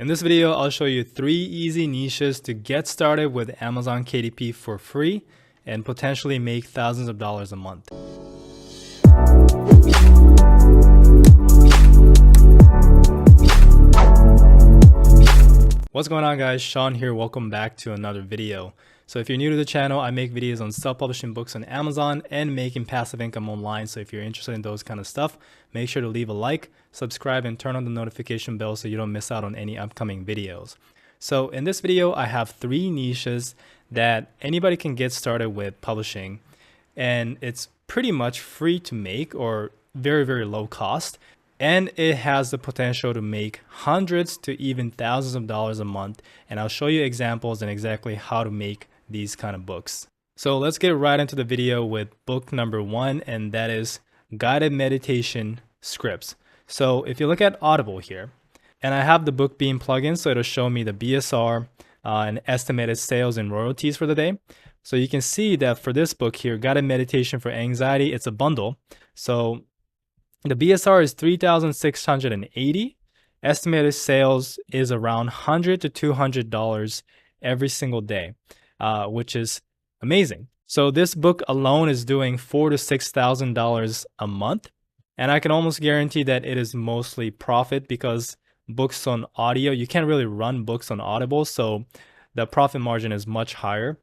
In this video, I'll show you 3 easy niches to get started with Amazon KDP for free and potentially make thousands of dollars a month. What's going on, guys? Sean here. Welcome back to another video. So if you're new to the channel, I make videos on self-publishing books on Amazon and making passive income online. So if you're interested in those kind of stuff, make sure to leave a like, subscribe, and turn on the notification bell so you don't miss out on any upcoming videos. So in this video, I have 3 niches that anybody can get started with publishing, and it's pretty much free to make or very, very low cost. And it has the potential to make hundreds to even thousands of dollars a month. And I'll show you examples and exactly how to make these kind of books. So let's get right into the video with book number 1, and that is guided meditation scripts. So if you look at Audible here, and I have the book being plugged in, so it'll show me the BSR and estimated sales and royalties for the day. So you can see that for this book here, Guided Meditation for Anxiety, it's a bundle. So the BSR is $3,680. Estimated sales is around $100 to $200 every single day, which is amazing. So this book alone is doing $4,000 to $6,000 a month. And I can almost guarantee that it is mostly profit, because books on audio, you can't really run books on Audible. So the profit margin is much higher,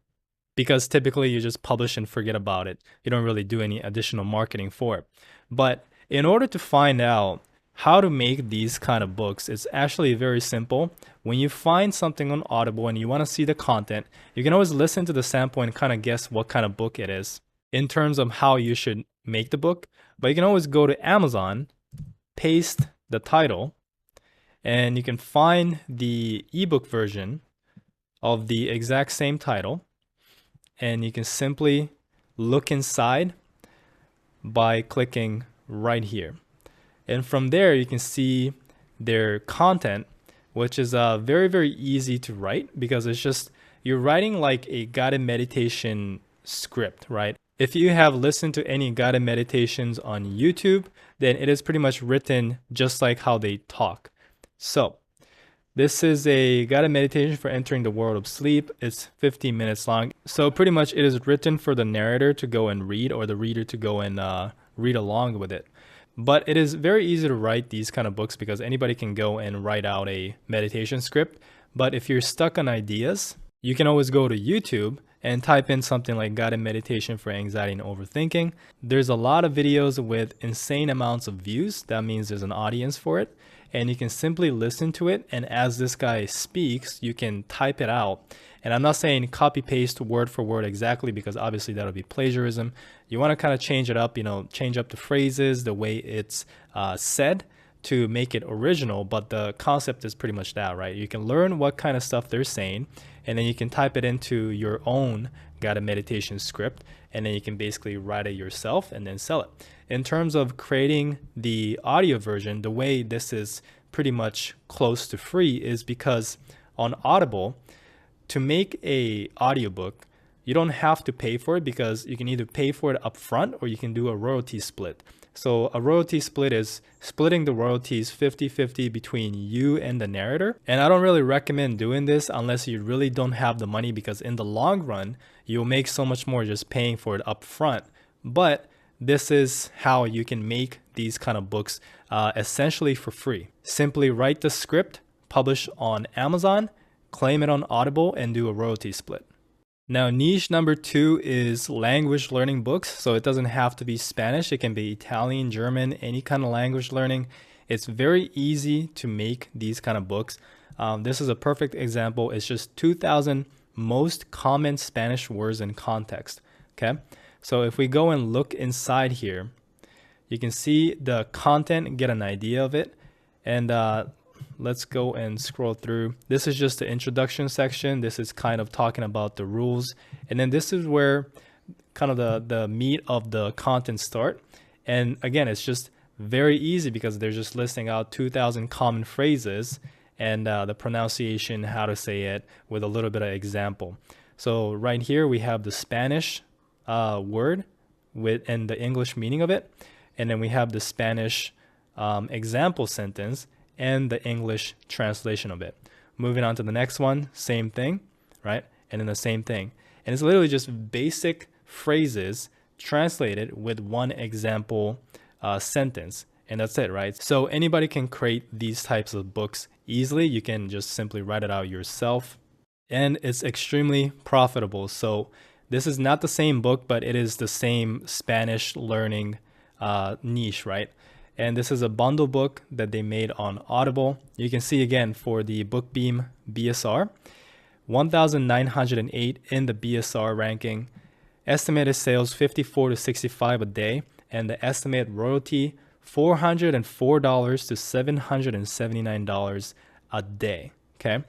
because typically you just publish and forget about it. You don't really do any additional marketing for it. But in order to find out how to make these kind of books, it's actually very simple. When you find something on Audible and you want to see the content, you can always listen to the sample and kind of guess what kind of book it is in terms of how you should make the book. But you can always go to Amazon, paste the title, and you can find the ebook version of the exact same title. And you can simply look inside by clicking right here. And from there, you can see their content, which is very, very easy to write, because it's just, you're writing like a guided meditation script, right? If you have listened to any guided meditations on YouTube, then it is pretty much written just like how they talk. So this is a guided meditation for entering the world of sleep. It's 15 minutes long. So pretty much it is written for the narrator to go and read, or the reader to go and read along with it. But it is very easy to write these kind of books, because anybody can go and write out a meditation script. But if you're stuck on ideas, you can always go to YouTube and type in something like guided meditation for anxiety and overthinking. There's a lot of videos with insane amounts of views. That means there's an audience for it. And you can simply listen to it, and as this guy speaks, you can type it out. And I'm not saying copy paste word for word exactly, because obviously that'll be plagiarism. You want to kind of change it up, change up the phrases, the way it's said, to make it original. But the concept is pretty much that, right? You can learn what kind of stuff they're saying, and then you can type it into your own guided meditation script, and then you can basically write it yourself and then sell it. In terms of creating the audio version, the way this is pretty much close to free is because on Audible, to make a audiobook, you don't have to pay for it, because you can either pay for it up front or you can do a royalty split. So a royalty split is splitting the royalties 50-50 between you and the narrator. And I don't really recommend doing this unless you really don't have the money, because in the long run, you'll make so much more just paying for it up front. But this is how you can make these kind of books essentially for free. Simply write the script, publish on Amazon, claim it on Audible, and do a royalty split. Now, niche number 2 is language learning books. So it doesn't have to be Spanish. It can be Italian, German, any kind of language learning. It's very easy to make these kind of books. This is a perfect example. It's just 2,000 most common Spanish words in context. Okay. So if we go and look inside here, you can see the content, get an idea of it. And let's go and scroll through. This is just the introduction section. This is kind of talking about the rules. And then this is where kind of the meat of the content start. And again, it's just very easy, because they're just listing out 2,000 common phrases and the pronunciation, how to say it, with a little bit of example. So right here, we have the Spanish word and the English meaning of it. And then we have the Spanish example sentence. and the English translation of it. Moving on to the next one, same thing, right? And then the same thing. And it's literally just basic phrases translated with one example sentence. And that's it, right? So anybody can create these types of books easily. You can just simply write it out yourself. And it's extremely profitable. So this is not the same book, but it is the same Spanish learning niche, right? And this is a bundle book that they made on Audible. You can see again for the BookBeam BSR, 1,908 in the BSR ranking. Estimated sales 54 to 65 a day, and the estimated royalty $404 to $779 a day. Okay,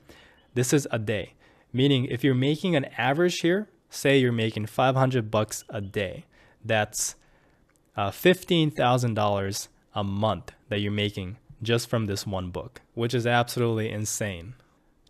this is a day, meaning if you're making an average here, say you're making $500 a day, that's $15,000 a month that you're making just from this one book, which is absolutely insane.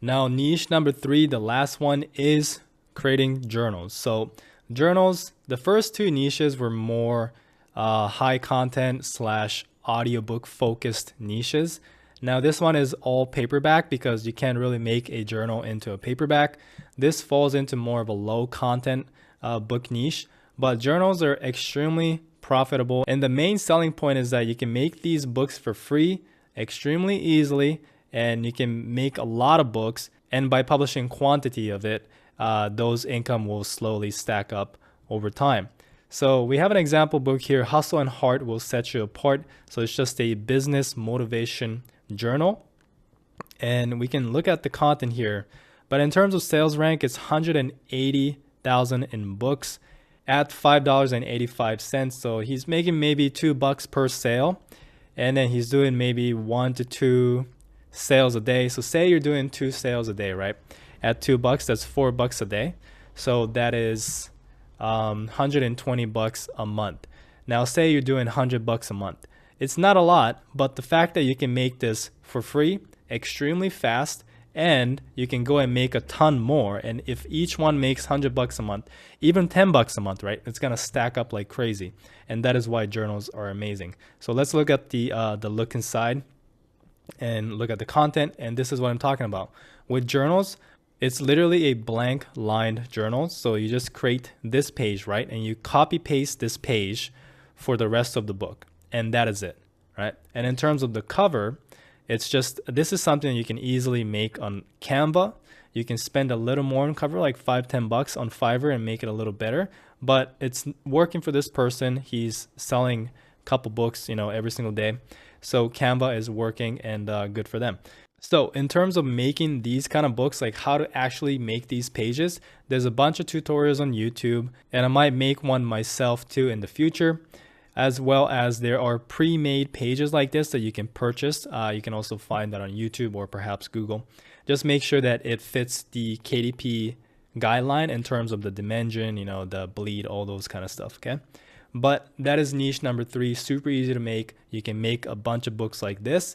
Now, niche number 3, the last one, is creating journals. So journals, the first 2 niches were more high content / audiobook focused niches. Now this one is all paperback because you can't really make a journal into a paperback. This falls into more of a low content book niche, but journals are extremely profitable. And the main selling point is that you can make these books for free extremely easily, and you can make a lot of books. And by publishing quantity of it, those income will slowly stack up over time. So we have an example book here, Hustle and Heart Will Set You Apart. So it's just a business motivation journal. And we can look at the content here. But in terms of sales rank, it's 180,000 in books at $5.85. So he's making maybe $2 per sale. And then he's doing maybe 1 to 2 sales a day. So say you're doing 2 sales a day, right? At $2, that's $4 a day. So that is $120 a month. Now say you're doing $100 a month. It's not a lot, but the fact that you can make this for free, extremely fast, and you can go and make a ton more. And if each one makes $100 a month, even $10 a month, right? It's gonna stack up like crazy. And that is why journals are amazing. So let's look at the look inside and look at the content. And this is what I'm talking about. With journals, it's literally a blank lined journal. So you just create this page, right? And you copy paste this page for the rest of the book. And that is it, right? And in terms of the cover, it's just, this is something you can easily make on Canva. You can spend a little more on cover, like $5-10 on Fiverr, and make it a little better. But it's working for this person. He's selling a couple books, every single day. So Canva is working, and good for them. So in terms of making these kind of books, like how to actually make these pages, there's a bunch of tutorials on YouTube, and I might make one myself too in the future, as well as there are pre-made pages like this that you can purchase. You can also find that on YouTube or perhaps Google. Just make sure that it fits the KDP guideline in terms of the dimension, the bleed, all those kind of stuff, okay? But that is niche number 3, super easy to make. You can make a bunch of books like this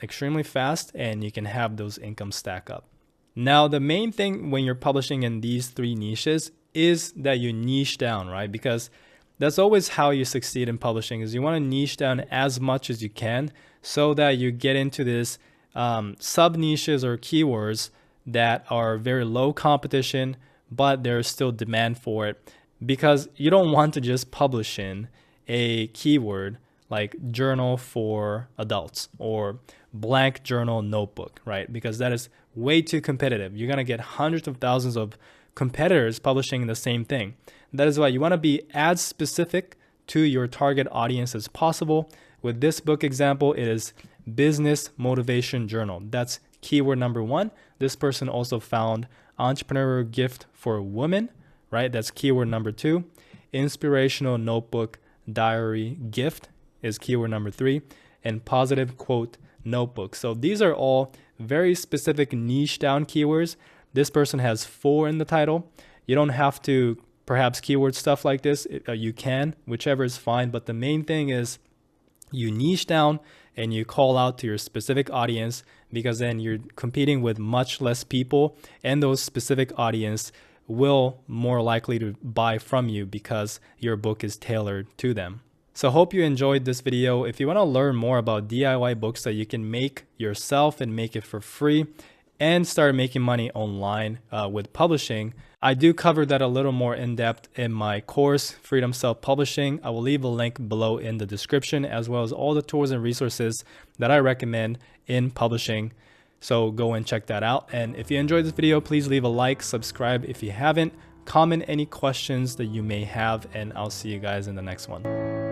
extremely fast, and you can have those incomes stack up. Now, the main thing when you're publishing in these 3 niches is that you niche down, right? Because that's always how you succeed in publishing, is you want to niche down as much as you can so that you get into this sub niches or keywords that are very low competition, but there's still demand for it. Because you don't want to just publish in a keyword like journal for adults or blank journal notebook, right? Because that is way too competitive. You're going to get hundreds of thousands of competitors publishing the same thing. That is why you want to be as specific to your target audience as possible. With this book example, it is business motivation journal. That's keyword number 1. This person also found entrepreneurial gift for women, right? That's keyword number 2. Inspirational notebook diary gift is keyword number 3. And positive quote notebook. So these are all very specific niche down keywords. This person has 4 in the title. You don't have to perhaps keyword stuff like this. You can, whichever is fine. But the main thing is you niche down and you call out to your specific audience, because then you're competing with much less people, and those specific audience will more likely to buy from you because your book is tailored to them. So hope you enjoyed this video. If you want to learn more about DIY books that you can make yourself and make it for free and start making money online with publishing, I do cover that a little more in depth in my course, Freedom Self-Publishing. I will leave a link below in the description, as well as all the tools and resources that I recommend in publishing. So go and check that out. And if you enjoyed this video, please leave a like, subscribe if you haven't, comment any questions that you may have, and I'll see you guys in the next one.